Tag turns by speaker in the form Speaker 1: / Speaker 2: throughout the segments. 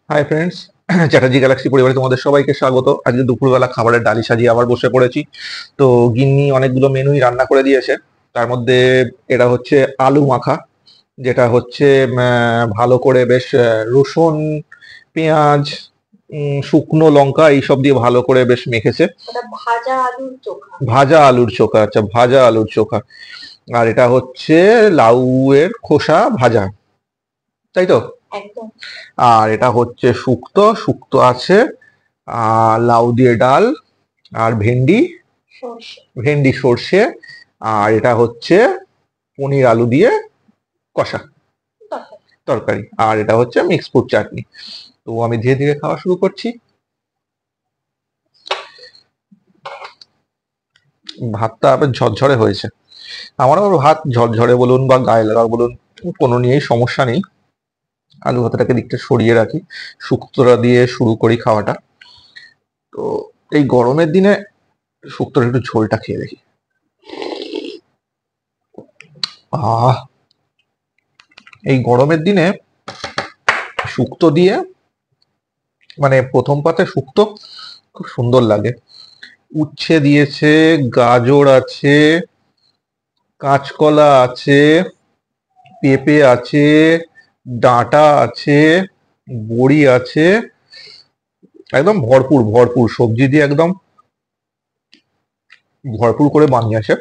Speaker 1: Hi friends, Chatterjee Galaxy পরিবারে তোমাদের সবাইকে স্বাগত। আজকে দুপুরবেলা খাবারের ডালি সাজিয়ে আবার বসে পড়েছি। তো গিন্নি অনেকগুলো মেনুই রান্না করে দিয়েছে। তার মধ্যে এটা হচ্ছে আলু মাখা, যেটা হচ্ছে ভালো করে বেশ রসুন, পেঁয়াজ, শুকনো লঙ্কা এইসব দিয়ে ভালো করে বেশ মেখেছে।
Speaker 2: ওটা ভাজা আলুর চোখা।
Speaker 1: ভাজা আলুর চোখা, আচ্ছা ভাজা আলুর চোখা। আর এটা হচ্ছে লাউ এর খোসা ভাজা, তাই তো?
Speaker 2: একদম।
Speaker 1: আর এটা হচ্ছে শুক্তো, শুক্তো আছে। লাউ দিয়ে ডাল, আর ভেন্ডি,
Speaker 2: সর্ষে।
Speaker 1: ভেন্ডি সর্ষে। আর এটা হচ্ছে পনির আলু দিয়ে কষা
Speaker 2: তরকারি।
Speaker 1: তরকারি। আর এটা হচ্ছে মিক্স ফ্রুট চাটনি। তো আমি ধীরে ধীরে খাওয়া শুরু করছি। ভাতটা আবার ঝরঝরে হয়েছে। আমার আবার ভাত ঝরঝরে বলুন বা গায়ে লাগা বলুন, কোনো নিয়েই সমস্যা নেই। আলু ভাতটাকে দিকটা সরিয়ে রাখি, শুক্তোটা দিয়ে শুরু করি খাওয়াটা। তো এই গরমের দিনে শুক্তোর একটু ঝোলটা খেয়ে দেখি। আহ এই গরমের দিনে শুক্তো দিয়ে, মানে প্রথম পাতে শুক্তো খুব সুন্দর লাগে। উচ্ছে দিয়েছে, গাজর আছে, কাঁচকলা আছে, পেঁপে আছে, ডাঁটা আছে, বড়ি আছে। একদম ভরপুর ভরপুর সবজি দিয়ে একদম ভরপুর করে বানিয়েছে।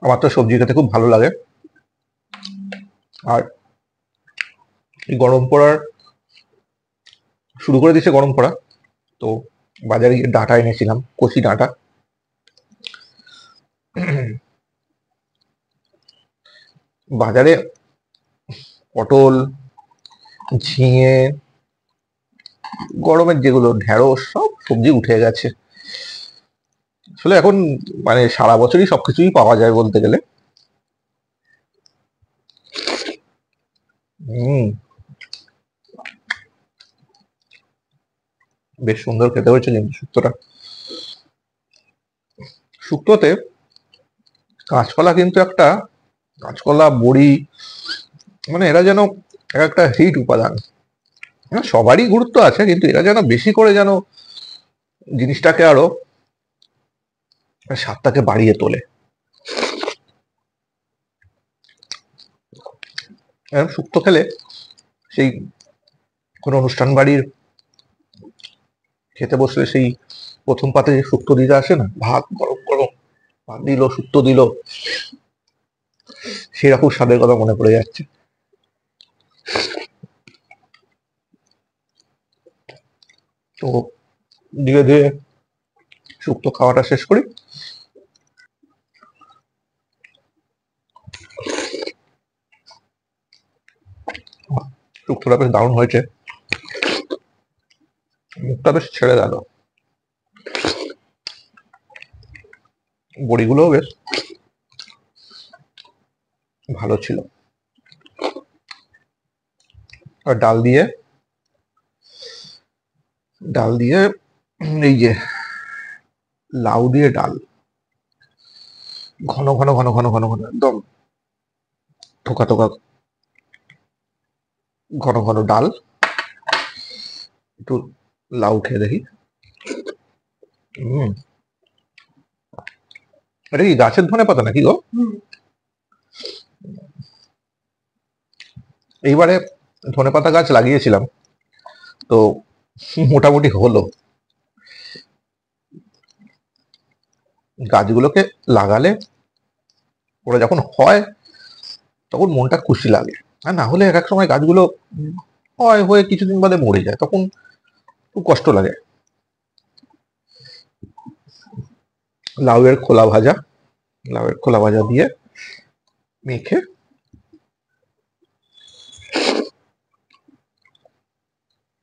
Speaker 1: আমার তো সবজি খেতে খুব ভালো লাগে। আর এই গরম পড়ার শুরু করে দিয়েছে গরম পড়া। তো বাজারে গিয়ে ডাঁটা এনেছিলাম, কচি ডাঁটা। বাজারে পটল, ঝিঙে, গরমের যেগুলো ঢেঁড়স সব সবজি উঠে গেছে। আসলে এখন মানে সারা বছরই সবকিছুই পাওয়া যায় বলতে গেলে। হুম, বেশ সুন্দর খেতে হয়েছে কিন্তু শুক্তোটা। শুক্তোতে কাঁচকলা কিন্তু একটা, কাঁচকলা বড়ি, মানে এরা যেন এক একটা হিট উপাদান। হ্যাঁ, সবারই গুরুত্ব আছে, কিন্তু এরা যেন বেশি করে যেন জিনিসটাকে আরো স্বাদটাকে বাড়িয়ে তোলে। এরকম শুক্তো খেলে সেই কোনো অনুষ্ঠান বাড়ির খেতে বসলে সেই প্রথম পাতে যে শুক্তো দিতে আসে না, ভাত গরম গরম, ভাত দিল শুক্তো দিল, সেরকম স্বাদের কথা মনে পড়ে যাচ্ছে। তো ধীরে ধীরে শুক্তো খাওয়াটা শেষ করি। শুক্তোটা বেশ দারুণ হয়েছে, মুখটা বেশ ছেড়ে গেল। বড়িগুলোও বেশ ভালো ছিল। আর ডাল দিয়ে এই যে লাউ দিয়ে ডাল, ঘন ঘন ঘন ঘন ঘন ঘন একদম থোকা থোকা, ঘন ঘন ডাল। একটু লাউ খেয়ে দেখি। হম, এটা কি গাছের ধনে পাতা নাকি গো?
Speaker 2: হুম।
Speaker 1: এইবারে ধনে পাতা গাছ লাগিয়েছিলাম, তো মোটামুটি হলো। গাছগুলোকে লাগালে ওরা যখন হয় তখন মনটা খুশি লাগে। আর না হলে এক এক সময় গাছগুলো হয় হয়ে কিছুদিন বাদে মরে যায়, তখন খুব কষ্ট লাগে। লাউয়ের খোলা ভাজা, লাউয়ের খোলা ভাজা দিয়ে মেখে,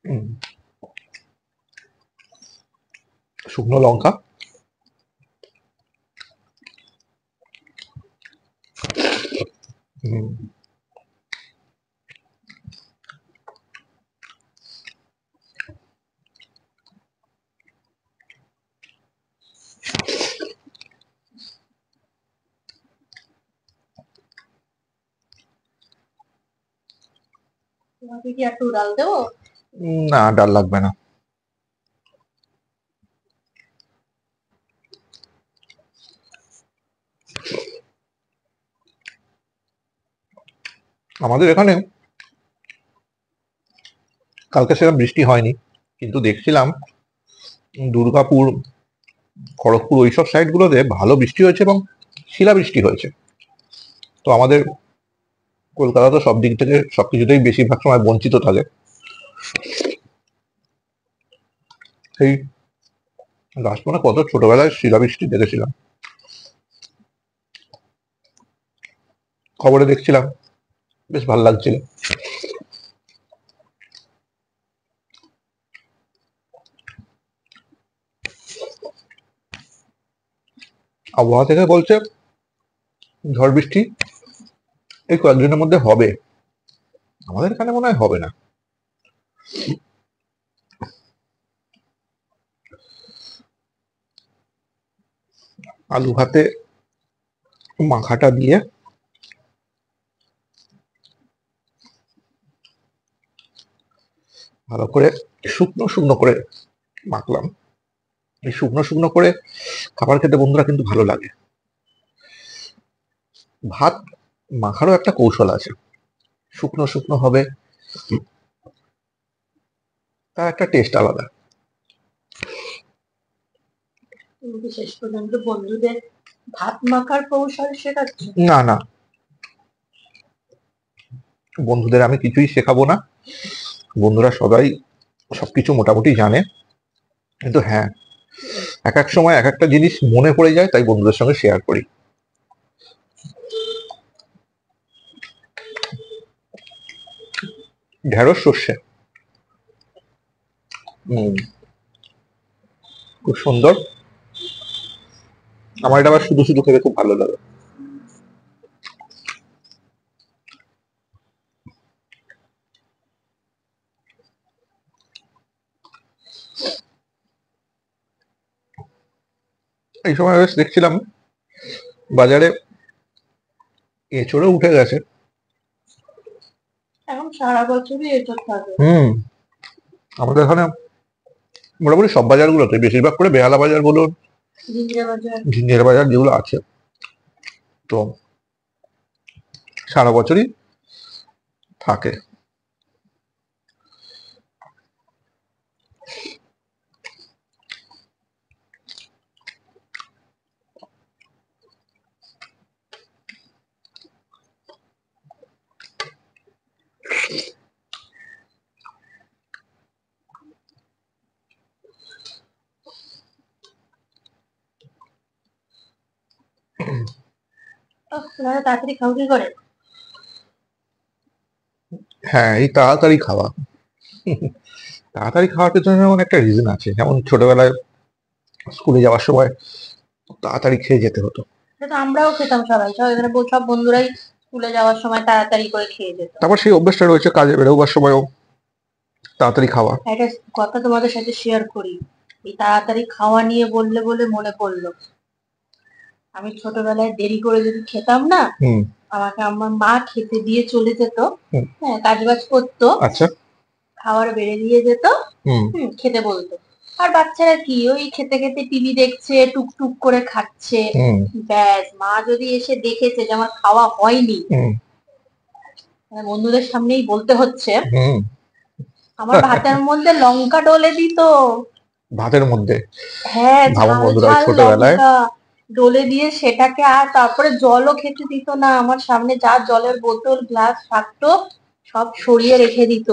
Speaker 1: উম, শুকনো লঙ্কা, উম,
Speaker 2: তোমাকে কি একটু ডাল দেবো?
Speaker 1: না, ডাল লাগবে না। আমাদের এখানে কালকে সেরকম বৃষ্টি হয়নি, কিন্তু দেখছিলাম দুর্গাপুর, খড়গপুর ওইসব সাইড গুলোতে ভালো বৃষ্টি হয়েছে এবং শিলাবৃষ্টি হয়েছে। তো আমাদের কলকাতা তো সব দিক থেকে সবকিছুতেই বেশিরভাগ সময় বঞ্চিত থাকে। সেই গাছপালা কত ছোটবেলায় শিলাবৃষ্টি দেখেছিলাম, খবরে দেখছিলাম, বেশ ভালো লাগছিল। আবহাওয়া থেকে বলছে ঝড় বৃষ্টি এই কয়েকদিনের মধ্যে হবে। আমাদের এখানে মনে হয় হবে না। আলু ভাতে মাখাটা দিয়ে ভালো করে শুকনো শুকনো করে মাখলাম। এই শুকনো শুকনো করে খাবার খেতে বন্ধুরা কিন্তু ভালো লাগে। ভাত মাখারও একটা কৌশল আছে, শুকনো শুকনো হবে, তার একটা টেস্ট আলাদা।
Speaker 2: তুমি কি শেষ পর্যন্ত বন্ধুদের ভাত মাখার কৌশল শেখাচ্ছ?
Speaker 1: না না, বন্ধুদের আমি কিছুই শেখাবো না। বন্ধুরা সবাই সবকিছু মোটামুটি জানে, কিন্তু হ্যাঁ, এক এক সময় এক একটা জিনিস মনে পড়ে যায়, তাই বন্ধুদের সঙ্গে শেয়ার করি। ঢেঁড়স সর্ষে, খুব সুন্দর। আমার এটা আবার শুধু শুধু খেতে খুব ভালো লাগে। এই সময় বেশ দেখছিলাম বাজারে এঁচড়ও উঠে গেছে।
Speaker 2: এখন সারা বছরই এসব থাকে।
Speaker 1: আমাদের এখানে মোটামুটি সব বাজারগুলোতে, বেশিরভাগ করে বেহালা বাজার বলুন,
Speaker 2: জিঞ্জিরা বাজার।
Speaker 1: ঝিঞ্ঝের বাজার যেগুলো আছে, তো সারা বছরই থাকে।
Speaker 2: ওনারা তাড়াতাড়ি খাও কি করে?
Speaker 1: হ্যাঁ, এই তাড়াতাড়ি খাওয়া, তাড়াতাড়ি খাওয়ার পেছনে যেমন একটা রিজন আছে। যেমন ছোটবেলায় স্কুলে যাওয়ার সময় তাড়াতাড়ি খেয়ে যেতে হতো।
Speaker 2: সেটা তো আমরাও খেতাম, সবাই সব এখানে সব বন্ধুরাই স্কুলে যাওয়ার সময় তাড়াতাড়ি করে খেয়ে যেত।
Speaker 1: তারপর সেই অভ্যাসটা রয়েছে কাজে বেরোবার সময়ও তাড়াতাড়ি খাওয়া।
Speaker 2: একটা কথা তোমাদের সাথে শেয়ার করি, এই তাড়াতাড়ি খাওয়া নিয়ে বললে বলে মনে পড়লো, আমি ছোটবেলায় দেরি করে যদি খেতাম না,
Speaker 1: হুম।
Speaker 2: আমাকে আমার মা খেতে দিয়ে চলে যেত।
Speaker 1: হুম।
Speaker 2: হ্যাঁ, কাজ বাজ করতো,
Speaker 1: আচ্ছা।
Speaker 2: খাবার বেড়ে দিয়ে যেত।
Speaker 1: হুম।
Speaker 2: খেতে বলতো। আর বাচ্চারা কি ওই খেতে খেতে টিভি দেখছে, টুকটুক করে খাচ্ছে।
Speaker 1: হুম।
Speaker 2: ব্যাস, মা যদি এসে দেখেছে যে আমার খাওয়া হয়নি,
Speaker 1: হুম।
Speaker 2: মানে বন্ধুদের সামনেই বলতে হচ্ছে,
Speaker 1: হুম।
Speaker 2: আমার ভাতের মধ্যে লঙ্কা ডলে দিত।
Speaker 1: ভাতের মধ্যে?
Speaker 2: হ্যাঁ,
Speaker 1: ভাবুন
Speaker 2: ঝাল
Speaker 1: বন্ধুরা, ওই
Speaker 2: ঝাল
Speaker 1: ছোটবেলায়
Speaker 2: লঙ্কা ডলে দিয়ে সেটাকে, আর তারপরে জলও খেতে দিত না। আমার সামনে যা জলের বোতল গ্লাস থাকতো সব সরিয়ে রেখে দিত,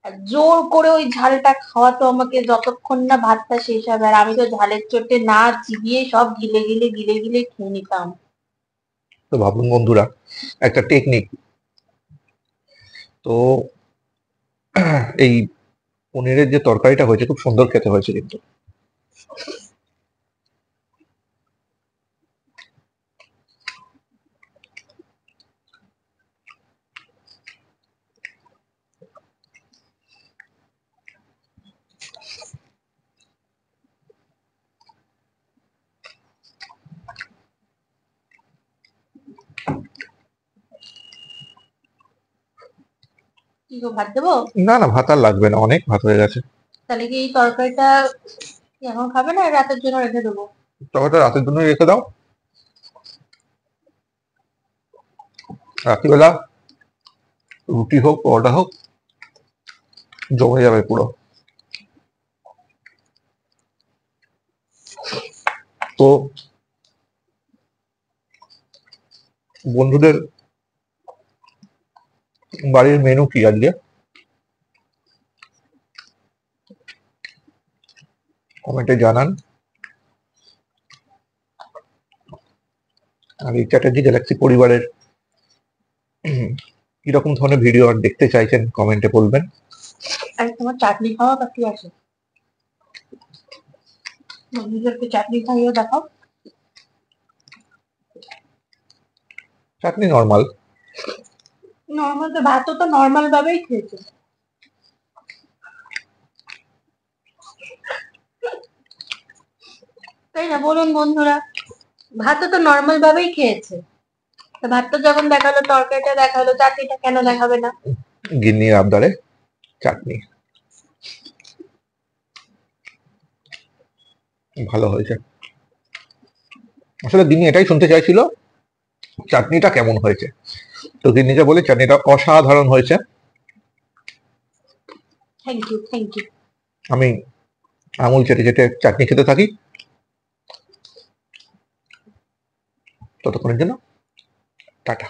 Speaker 2: আর জোর করে ওই ঝালটা খাওয়াতো আমাকে যতক্ষণ না ভাতটা শেষ হবে। আর আমি তো ঝালের চোটে না চিবিয়ে সব গিলে গিলে গিলে গিলে খেয়ে নিতাম।
Speaker 1: তো ভাবুন বন্ধুরা, একটা টেকনিক। তো এই পনিরের যে তরকারিটা হয়েছে খুব সুন্দর খেতে হয়েছে কিন্তু।
Speaker 2: কি গো, ভাত দেবো?
Speaker 1: না না, ভাত আর লাগবে না, অনেক ভাত হয়ে গেছে।
Speaker 2: তাহলে কি এই তরকারিটা কি এখন খাবে না রাতের জন্য রেখে দেবো?
Speaker 1: তরকারিটা রাতের জন্য রেখে দাও, রাত্রিবেলা রুটি হোক পরোটা হোক জমে যাবে পুরো। তো বন্ধুদের বাড়ির মেনু কি আজকে কমেন্টে জানান। আর এই চ্যাটার্জি গ্যালাক্সি পরিবারের কিরকম ধরনের ভিডিও আর দেখতে চাইছেন কমেন্টে বলবেন।
Speaker 2: আর তোমার চাটনি খাওয়া বাকি আছে, বন্ধুদেরকে চাটনি খাইয়ে দেখাও।
Speaker 1: চাটনি নর্মাল।
Speaker 2: নর্মাল তো ভাতও তো নর্মাল ভাবেই খেয়েছে, তাই না বলুন বন্ধুরা? ভাতও তো নর্মাল ভাবেই খেয়েছে, তো ভাতটা যখন দেখালো, তরকারিটা দেখালো, চাটনিটা কেন দেখাবে না?
Speaker 1: গিন্নির আবদারে চাটনি ভালো হয়েছে। আসলে গিন্নি এটাই শুনতে চাইছিল, চাটনিটা কেমন হয়েছে। তো গিন্নিকে বলি চাটনিটা অসাধারণ হয়েছে।
Speaker 2: Thank you, thank you.
Speaker 1: আমি আঙুল চেটে চেটে চাটনি খেতে থাকি, ততক্ষণের জন্য টাটা।